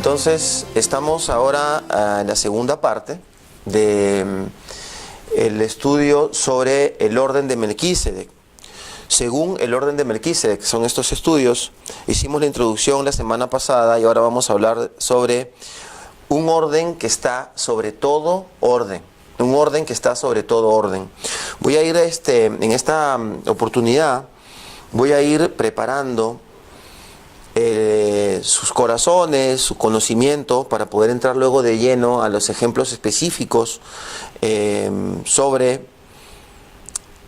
Entonces, estamos ahora en la segunda parte del estudio sobre el orden de Melquisedec. Según el orden de Melquisedec, son estos estudios. Hicimos la introducción la semana pasada y ahora vamos a hablar sobre un orden que está sobre todo orden. Un orden que está sobre todo orden. Voy a ir en esta oportunidad, voy a ir preparando sus corazones, su conocimiento, para poder entrar luego de lleno a los ejemplos específicos sobre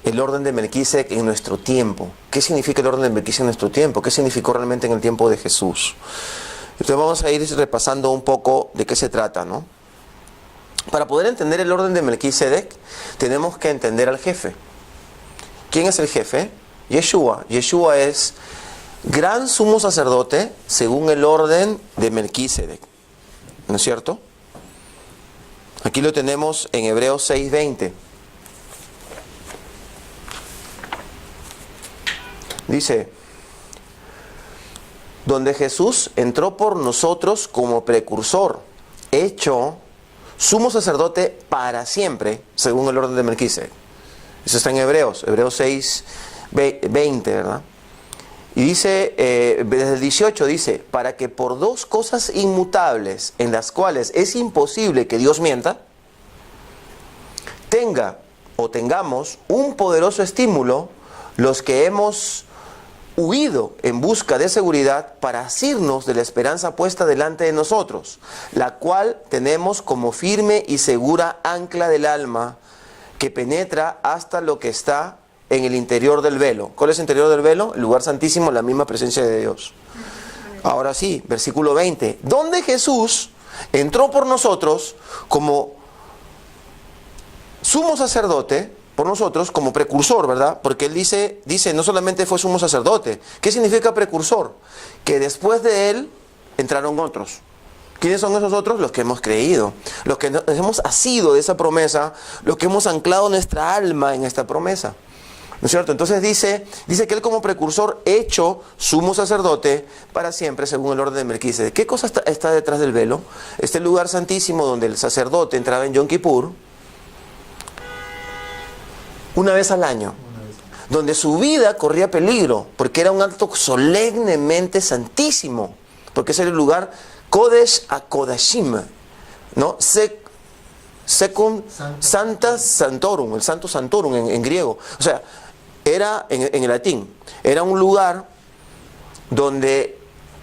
el orden de Melquisedec en nuestro tiempo. ¿Qué significa el orden de Melquisedec en nuestro tiempo? ¿Qué significó realmente en el tiempo de Jesús? Entonces vamos a ir repasando un poco de qué se trata, ¿no? Para poder entender el orden de Melquisedec, tenemos que entender al jefe. ¿Quién es el jefe? Yeshua. Yeshua es gran sumo sacerdote según el orden de Melquisedec. ¿No es cierto? Aquí lo tenemos en Hebreos 6:20. Dice, donde Jesús entró por nosotros como precursor, hecho sumo sacerdote para siempre, según el orden de Melquisedec. Eso está en Hebreos 6:20, ¿verdad? Y dice, desde el 18 dice, para que por dos cosas inmutables, en las cuales es imposible que Dios mienta, tengamos un poderoso estímulo, los que hemos huido en busca de seguridad para asirnos de la esperanza puesta delante de nosotros, la cual tenemos como firme y segura ancla del alma, que penetra hasta lo que está en el interior del velo. ¿Cuál es el interior del velo? El lugar santísimo, la misma presencia de Dios. Ahora sí, versículo 20. Donde Jesús entró por nosotros como sumo sacerdote, por nosotros como precursor, ¿verdad? Porque él dice, no solamente fue sumo sacerdote. ¿Qué significa precursor? Que después de él entraron otros. ¿Quiénes son esos otros? Los que hemos creído, los que nos hemos asido de esa promesa, los que hemos anclado nuestra alma en esta promesa. ¿No es cierto? Entonces dice que él como precursor, hecho sumo sacerdote para siempre, según el orden de Melquisedec. ¿Qué cosa está detrás del velo? Este lugar santísimo donde el sacerdote entraba en Yom Kippur una vez al año, donde su vida corría peligro, porque era un acto solemnemente santísimo, porque ese era el lugar Kodesh a Kodashim, ¿no? Santa Santorum, el Santo Santorum en griego. O sea, era en el latín, era un lugar donde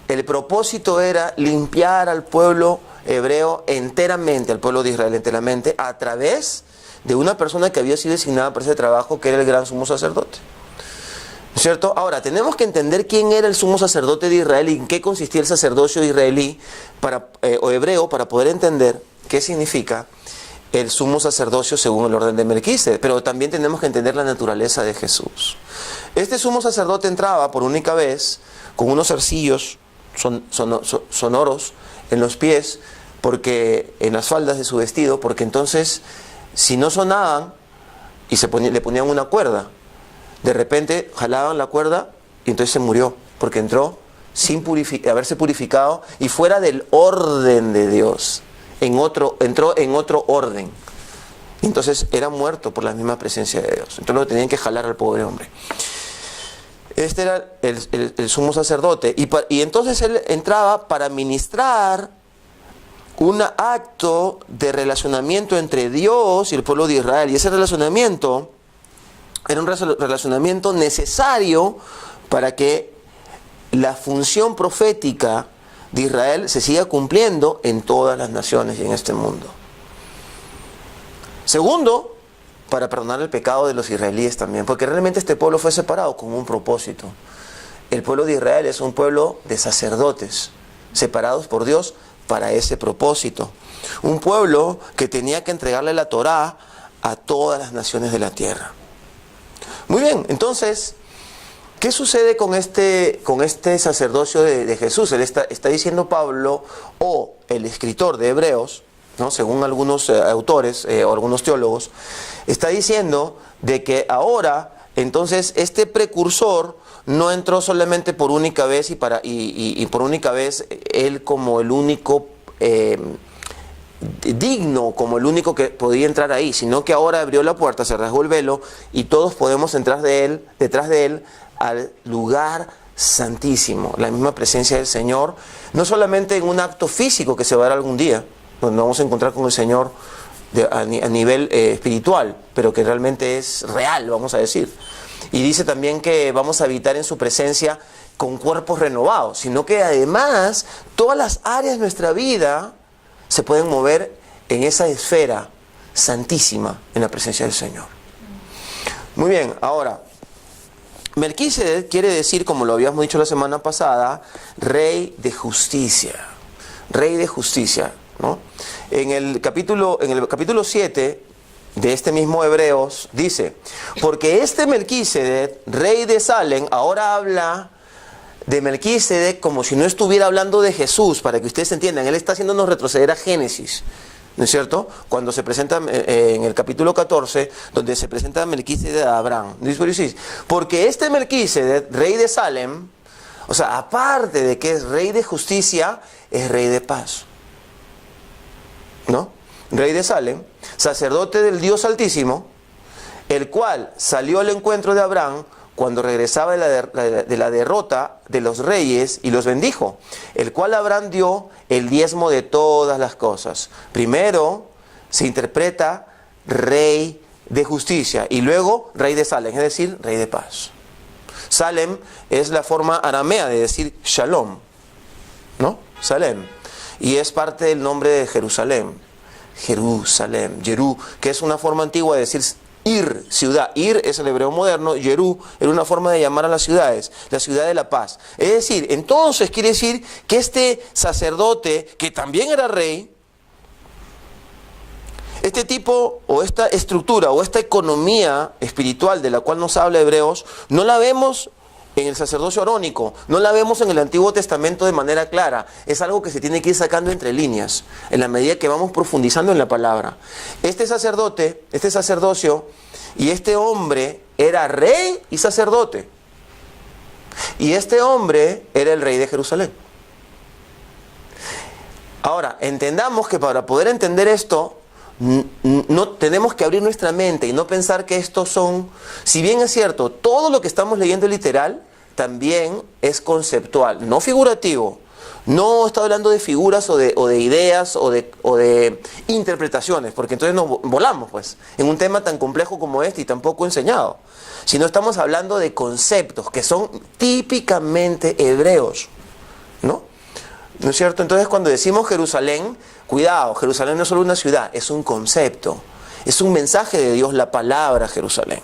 el propósito era limpiar al pueblo hebreo enteramente, al pueblo de Israel enteramente, a través de una persona que había sido designada para ese trabajo, que era el gran sumo sacerdote. ¿No es cierto? Ahora, tenemos que entender quién era el sumo sacerdote de Israel y en qué consistía el sacerdocio israelí o hebreo, para poder entender qué significa el sumo sacerdocio según el orden de Melquisedec. Pero también tenemos que entender la naturaleza de Jesús. Este sumo sacerdote entraba por única vez con unos zarcillos sonoros en los pies, porque en las faldas de su vestido, porque entonces, si no sonaban y le ponían una cuerda, de repente jalaban la cuerda y entonces se murió, porque entró sin haberse purificado y fuera del orden de Dios. Entró en otro orden. Entonces era muerto por la misma presencia de Dios. Entonces lo tenían que jalar al pobre hombre. Este era el sumo sacerdote. Y entonces él entraba para ministrar un acto de relacionamiento entre Dios y el pueblo de Israel. Y ese relacionamiento era un relacionamiento necesario para que la función profética de Israel se siga cumpliendo en todas las naciones y en este mundo. Segundo, para perdonar el pecado de los israelíes también, porque realmente este pueblo fue separado con un propósito. El pueblo de Israel es un pueblo de sacerdotes, separados por Dios para ese propósito. Un pueblo que tenía que entregarle la Torá a todas las naciones de la tierra. Muy bien, entonces, ¿qué sucede con este sacerdocio de Jesús? Él está diciendo Pablo, o el escritor de Hebreos, ¿no? Según algunos autores o algunos teólogos, está diciendo de que ahora, entonces, este precursor no entró solamente por única vez y por única vez Él como el único digno, como el único que podía entrar ahí, sino que ahora abrió la puerta, se rasgó el velo y todos podemos entrar detrás de Él al lugar santísimo, la misma presencia del Señor, no solamente en un acto físico que se va a dar algún día, donde vamos a encontrar con el Señor a nivel espiritual, pero que realmente es real, vamos a decir. Y dice también que vamos a habitar en su presencia con cuerpos renovados, sino que además todas las áreas de nuestra vida se pueden mover en esa esfera santísima en la presencia del Señor. Muy bien, ahora, Melquisedec quiere decir, como lo habíamos dicho la semana pasada, rey de justicia. Rey de justicia, ¿no? En el capítulo 7 de este mismo Hebreos dice, porque este Melquisedec, rey de Salem, ahora habla de Melquisedec como si no estuviera hablando de Jesús, para que ustedes entiendan, él está haciéndonos retroceder a Génesis, ¿no es cierto? Cuando se presenta en el capítulo 14, donde se presenta a Melquisedec a Abraham. Dice, porque este Melquisedec, rey de Salem, o sea, aparte de que es rey de justicia, es rey de paz, ¿no? Rey de Salem, sacerdote del Dios Altísimo, el cual salió al encuentro de Abraham cuando regresaba de la derrota de los reyes y los bendijo, el cual Abraham dio el diezmo de todas las cosas. Primero se interpreta rey de justicia y luego rey de Salem, es decir, rey de paz. Salem es la forma aramea de decir Shalom, ¿no? Salem. Y es parte del nombre de Jerusalén. Jerusalén, Jerú, que es una forma antigua de decir Ir, ciudad. Ir es el hebreo moderno, Jerú era una forma de llamar a las ciudades, la ciudad de la paz. Es decir, entonces quiere decir que este sacerdote, que también era rey, este tipo o esta estructura o esta economía espiritual de la cual nos habla Hebreos, no la vemos en el sacerdocio arónico, no la vemos en el Antiguo Testamento de manera clara. Es algo que se tiene que ir sacando entre líneas, en la medida que vamos profundizando en la palabra. Este sacerdote, este sacerdocio y este hombre era rey y sacerdote. Y este hombre era el rey de Jerusalén. Ahora, entendamos que para poder entender esto, no tenemos que abrir nuestra mente y no pensar que estos son, si bien es cierto, todo lo que estamos leyendo es literal, también es conceptual, no figurativo. No está hablando de figuras o de ideas o de interpretaciones, porque entonces nos volamos pues en un tema tan complejo como este y tan poco enseñado, sino estamos hablando de conceptos que son típicamente hebreos, ¿no? ¿No es cierto? Entonces cuando decimos Jerusalén, cuidado, Jerusalén no es solo una ciudad, es un concepto, es un mensaje de Dios, la palabra Jerusalén.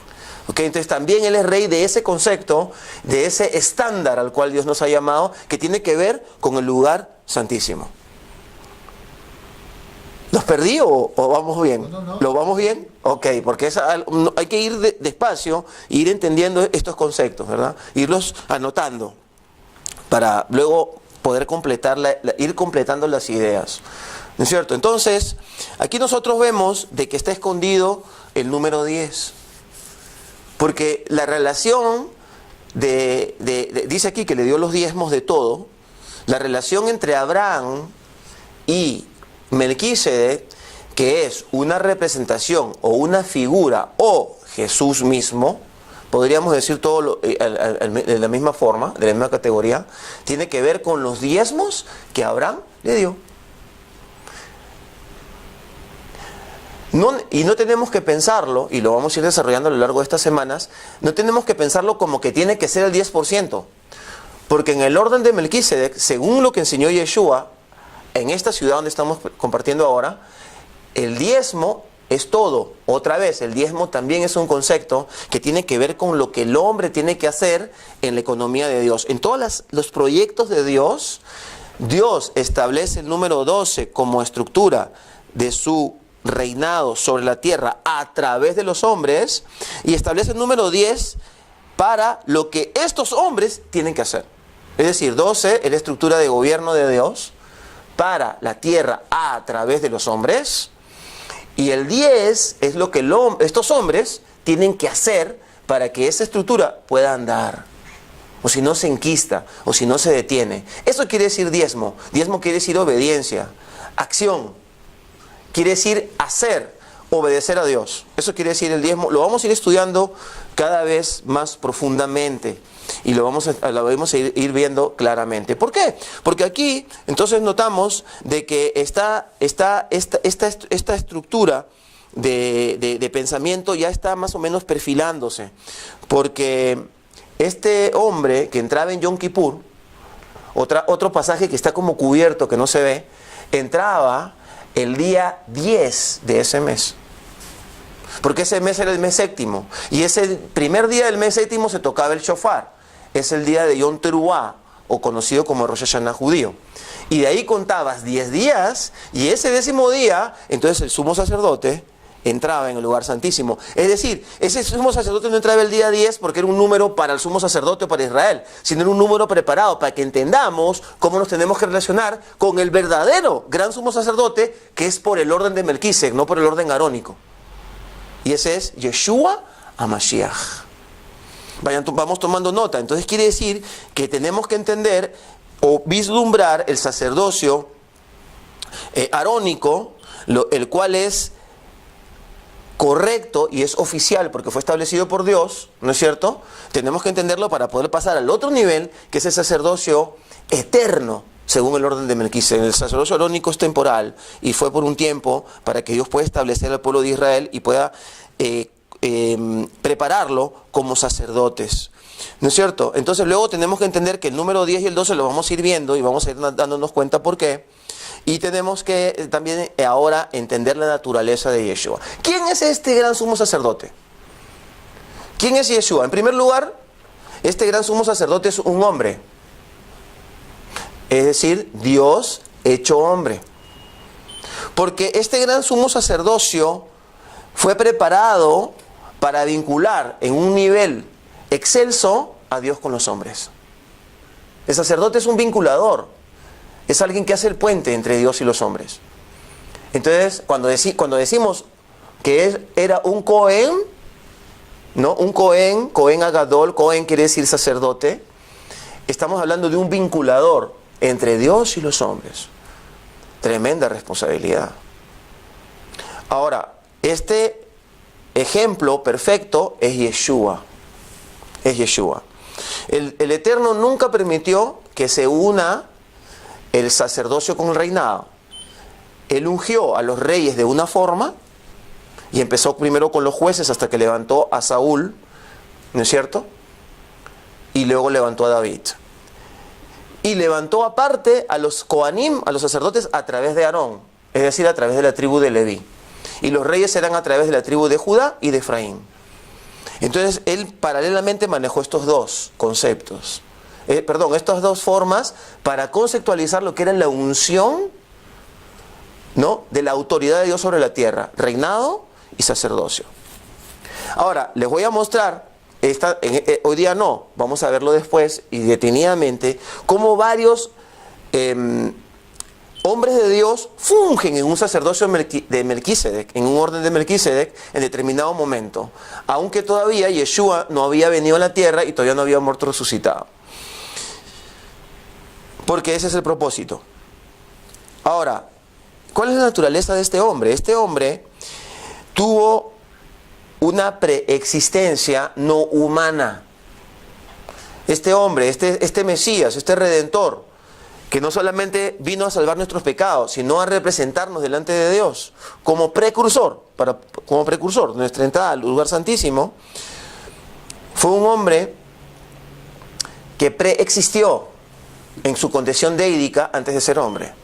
¿Okay? Entonces también Él es rey de ese concepto, de ese estándar al cual Dios nos ha llamado, que tiene que ver con el lugar santísimo. ¿Los perdí o vamos bien? No. ¿Lo vamos bien? Ok, porque hay que ir despacio e ir entendiendo estos conceptos, ¿verdad? Irlos anotando para luego poder ir completando las ideas. ¿No es cierto? Entonces, aquí nosotros vemos de que está escondido el número 10. Porque la relación dice aquí que le dio los diezmos de todo, la relación entre Abraham y Melquisedec, que es una representación o una figura o Jesús mismo, podríamos decir todo de la misma forma, de la misma categoría, tiene que ver con los diezmos que Abraham le dio. Y no tenemos que pensarlo, y lo vamos a ir desarrollando a lo largo de estas semanas, no tenemos que pensarlo como que tiene que ser el 10%, porque en el orden de Melquisedec, según lo que enseñó Yeshua, en esta ciudad donde estamos compartiendo ahora, el diezmo es todo. Otra vez, el diezmo también es un concepto que tiene que ver con lo que el hombre tiene que hacer en la economía de Dios. En todos los proyectos de Dios, Dios establece el número 12 como estructura de su reinado sobre la tierra a través de los hombres y establece el número 10 para lo que estos hombres tienen que hacer. Es decir, 12 es la estructura de gobierno de Dios para la tierra a través de los hombres y el 10 es lo que estos hombres tienen que hacer para que esa estructura pueda andar. o si no se enquista, o si no se detiene. Eso quiere decir diezmo. Diezmo quiere decir obediencia, acción. Quiere decir hacer, obedecer a Dios. Eso quiere decir el diezmo. Lo vamos a ir estudiando cada vez más profundamente y lo vamos a ir viendo claramente. ¿Por qué? Porque aquí entonces notamos de que esta estructura de pensamiento ya está más o menos perfilándose, porque este hombre que entraba en Yom Kippur, otro pasaje que está como cubierto, que no se ve, entraba el día 10 de ese mes, porque ese mes era el mes séptimo, y ese primer día del mes séptimo se tocaba el shofar. Es el día de Yom Teruah, o conocido como Rosh Hashanah judío. Y de ahí contabas 10 días, y ese 10º día, entonces el sumo sacerdote entraba en el lugar santísimo. Es decir, ese sumo sacerdote no entraba el día 10 porque era un número para el sumo sacerdote o para Israel, sino era un número preparado para que entendamos cómo nos tenemos que relacionar con el verdadero gran sumo sacerdote, que es por el orden de Melquisedec, no por el orden arónico. Y ese es Yeshua HaMashiach. Vamos tomando nota. Entonces quiere decir que tenemos que entender o vislumbrar el sacerdocio arónico, el cual es correcto y es oficial porque fue establecido por Dios, ¿no es cierto? Tenemos que entenderlo para poder pasar al otro nivel, que es el sacerdocio eterno, según el orden de Melquisedec. El sacerdocio arónico es temporal y fue por un tiempo para que Dios pueda establecer al pueblo de Israel y pueda prepararlo como sacerdotes, ¿no es cierto? Entonces luego tenemos que entender que el número 10 y el 12 lo vamos a ir viendo y vamos a ir dándonos cuenta por qué. Y tenemos que también ahora entender la naturaleza de Yeshua. ¿Quién es este gran sumo sacerdote? ¿Quién es Yeshua? En primer lugar, este gran sumo sacerdote es un hombre. Es decir, Dios hecho hombre. Porque este gran sumo sacerdocio fue preparado para vincular en un nivel excelso a Dios con los hombres. El sacerdote es un vinculador. Es alguien que hace el puente entre Dios y los hombres. Entonces, cuando decimos que era un Cohen, ¿no? Un Cohen Agadol, Cohen quiere decir sacerdote, estamos hablando de un vinculador entre Dios y los hombres. Tremenda responsabilidad. Ahora, este ejemplo perfecto es Yeshua. Es Yeshua. El Eterno nunca permitió que se una el sacerdocio con el reinado. Él ungió a los reyes de una forma y empezó primero con los jueces hasta que levantó a Saúl, ¿no es cierto? Y luego levantó a David. Y levantó aparte a los Kohanim, a los sacerdotes, a través de Aarón, es decir, a través de la tribu de Leví. Y los reyes eran a través de la tribu de Judá y de Efraín. Entonces él paralelamente manejó estos dos conceptos. Estas dos formas para conceptualizar lo que era la unción, ¿no?, de la autoridad de Dios sobre la tierra, reinado y sacerdocio. Ahora, les voy a mostrar, hoy día no, vamos a verlo después y detenidamente, cómo varios hombres de Dios fungen en un sacerdocio de Melquisedec, en un orden de Melquisedec, en determinado momento, aunque todavía Yeshua no había venido a la tierra y todavía no había muerto resucitado. Porque ese es el propósito. Ahora, ¿cuál es la naturaleza de este hombre? Este hombre tuvo una preexistencia no humana. Este hombre, este Mesías, este Redentor, que no solamente vino a salvar nuestros pecados, sino a representarnos delante de Dios como precursor, de nuestra entrada al lugar santísimo, fue un hombre que preexistió en su condición deídica antes de ser hombre.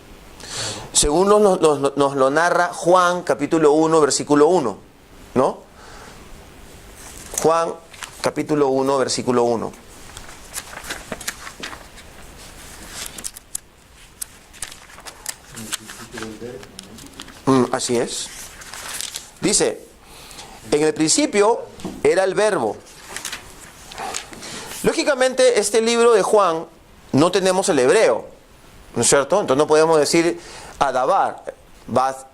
Según nos lo narra Juan capítulo 1 versículo 1, ¿no? Juan capítulo 1 versículo 1. Así es. Dice, en el principio era el verbo. Lógicamente este libro de Juan no tenemos el hebreo, ¿no es cierto? Entonces no podemos decir Adabar.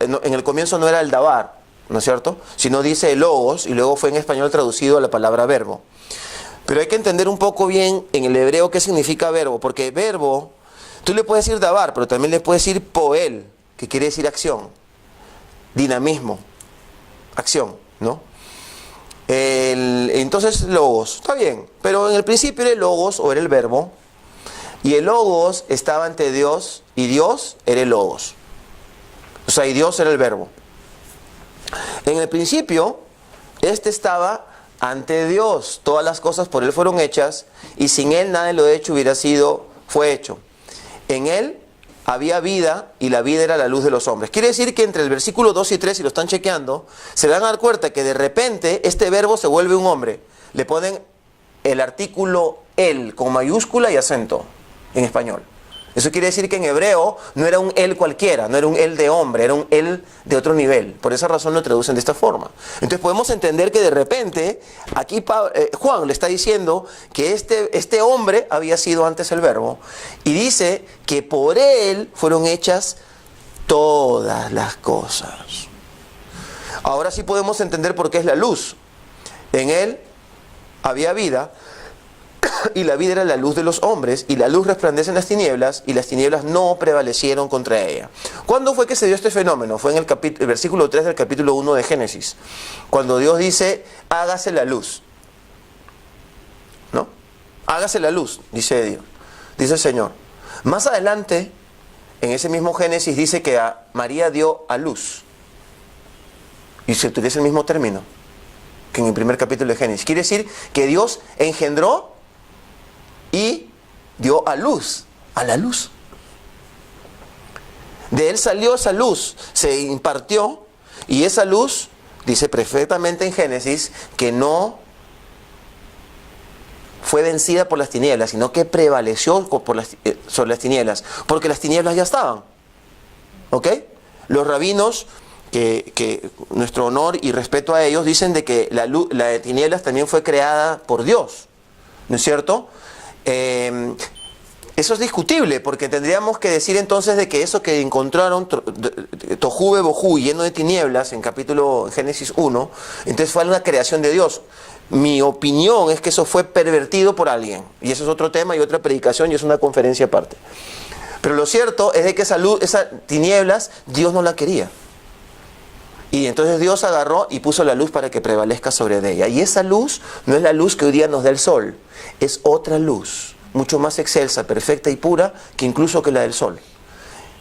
En el comienzo no era el Dabar, ¿no es cierto? Sino dice el Logos y luego fue en español traducido a la palabra verbo. Pero hay que entender un poco bien en el hebreo qué significa verbo, porque verbo, tú le puedes decir davar, pero también le puedes decir poel, que quiere decir acción, dinamismo, acción, ¿no? Entonces logos, está bien, pero en el principio era el logos o era el verbo, y el logos estaba ante Dios y Dios era el logos. O sea, y Dios era el verbo. En el principio, este estaba ante Dios. Todas las cosas por Él fueron hechas y sin Él nada de lo hecho fue hecho. En Él había vida y la vida era la luz de los hombres. Quiere decir que entre el versículo 2 y 3, si lo están chequeando, se van a dar cuenta que de repente este verbo se vuelve un hombre. Le ponen el artículo él con mayúscula y acento en español. Eso quiere decir que en hebreo no era un él cualquiera, no era un él de hombre, era un él de otro nivel. Por esa razón lo traducen de esta forma. Entonces podemos entender que de repente aquí Juan le está diciendo que este hombre había sido antes el verbo y dice que por él fueron hechas todas las cosas. Ahora sí podemos entender por qué es la luz. En él había vida. Y la vida era la luz de los hombres, y la luz resplandece en las tinieblas, y las tinieblas no prevalecieron contra ella. ¿Cuándo fue que se dio este fenómeno? Fue en el versículo 3 del capítulo 1 de Génesis, cuando Dios dice, hágase la luz. ¿No? Hágase la luz, dice Dios, dice el Señor. Más adelante, en ese mismo Génesis, dice que a María dio a luz. Y se utiliza el mismo término que en el primer capítulo de Génesis. Quiere decir que Dios engendró y dio a luz, a la luz. De él salió esa luz, se impartió, y esa luz, dice perfectamente en Génesis, que no fue vencida por las tinieblas, sino que prevaleció sobre las tinieblas, porque las tinieblas ya estaban. ¿Ok? Los rabinos, que nuestro honor y respeto a ellos, dicen de que la de tinieblas también fue creada por Dios, ¿no es cierto? Eso es discutible, porque tendríamos que decir entonces de que eso que encontraron, Tohu Bohu, lleno de tinieblas, en Génesis 1, entonces fue una creación de Dios. Mi opinión es que eso fue pervertido por alguien, y eso es otro tema y otra predicación y es una conferencia aparte. Pero lo cierto es de que esas tinieblas, Dios no la quería. Y entonces Dios agarró y puso la luz para que prevalezca sobre ella. Y esa luz no es la luz que hoy día nos da el sol. Es otra luz, mucho más excelsa, perfecta y pura, que incluso que la del sol.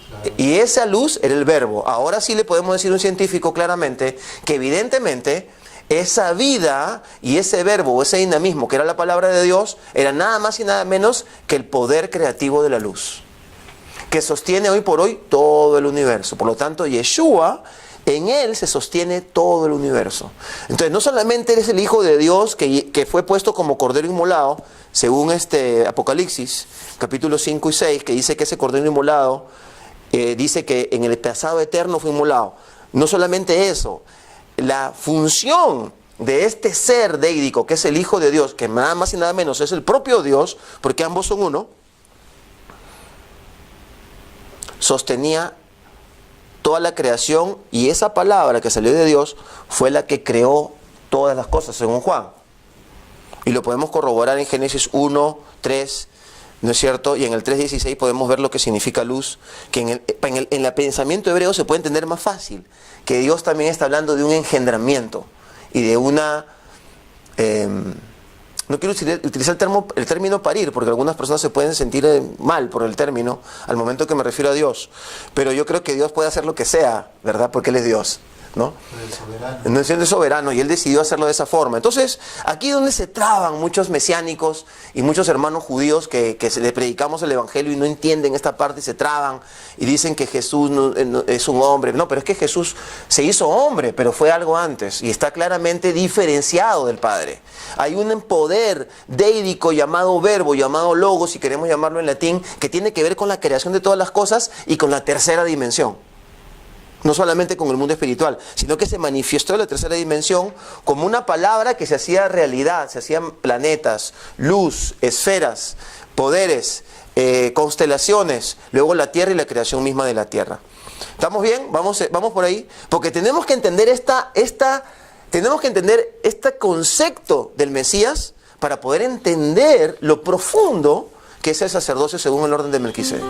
Claro. Y esa luz era el verbo. Ahora sí le podemos decir a un científico claramente que evidentemente esa vida y ese verbo o ese dinamismo que era la palabra de Dios era nada más y nada menos que el poder creativo de la luz, que sostiene hoy por hoy todo el universo. Por lo tanto, Yeshua, en él se sostiene todo el universo. Entonces, no solamente eres el Hijo de Dios que fue puesto como cordero inmolado, según Apocalipsis, capítulos 5 y 6, que dice que ese cordero inmolado, dice que en el pasado eterno fue inmolado. No solamente eso, la función de este ser deídico, que es el Hijo de Dios, que nada más y nada menos es el propio Dios, porque ambos son uno, sostenía toda la creación, y esa palabra que salió de Dios fue la que creó todas las cosas, según Juan. Y lo podemos corroborar en Génesis 1, 3, ¿no es cierto? Y en el 3:16 podemos ver lo que significa luz, que en el pensamiento hebreo se puede entender más fácil, que Dios también está hablando de un engendramiento y de una... no quiero utilizar el término parir, porque algunas personas se pueden sentir mal por el término al momento que me refiero a Dios. Pero yo creo que Dios puede hacer lo que sea, ¿verdad? Porque Él es Dios, ¿no? No es el soberano, y Él decidió hacerlo de esa forma. Entonces, aquí es donde se traban muchos mesiánicos y muchos hermanos judíos que le predicamos el Evangelio y no entienden esta parte y se traban y dicen que Jesús no es un hombre. No, pero es que Jesús se hizo hombre, pero fue algo antes y está claramente diferenciado del Padre. Hay un poder deídico llamado verbo, llamado logos, si queremos llamarlo en latín, que tiene que ver con la creación de todas las cosas y con la tercera dimensión. No solamente con el mundo espiritual, sino que se manifestó en la tercera dimensión como una palabra que se hacía realidad, se hacían planetas, luz, esferas, poderes, constelaciones, luego la tierra y la creación misma de la tierra. ¿Estamos bien? Vamos por ahí, porque tenemos que entender tenemos que entender este concepto del Mesías para poder entender lo profundo que es el sacerdocio según el orden de Melquisedec.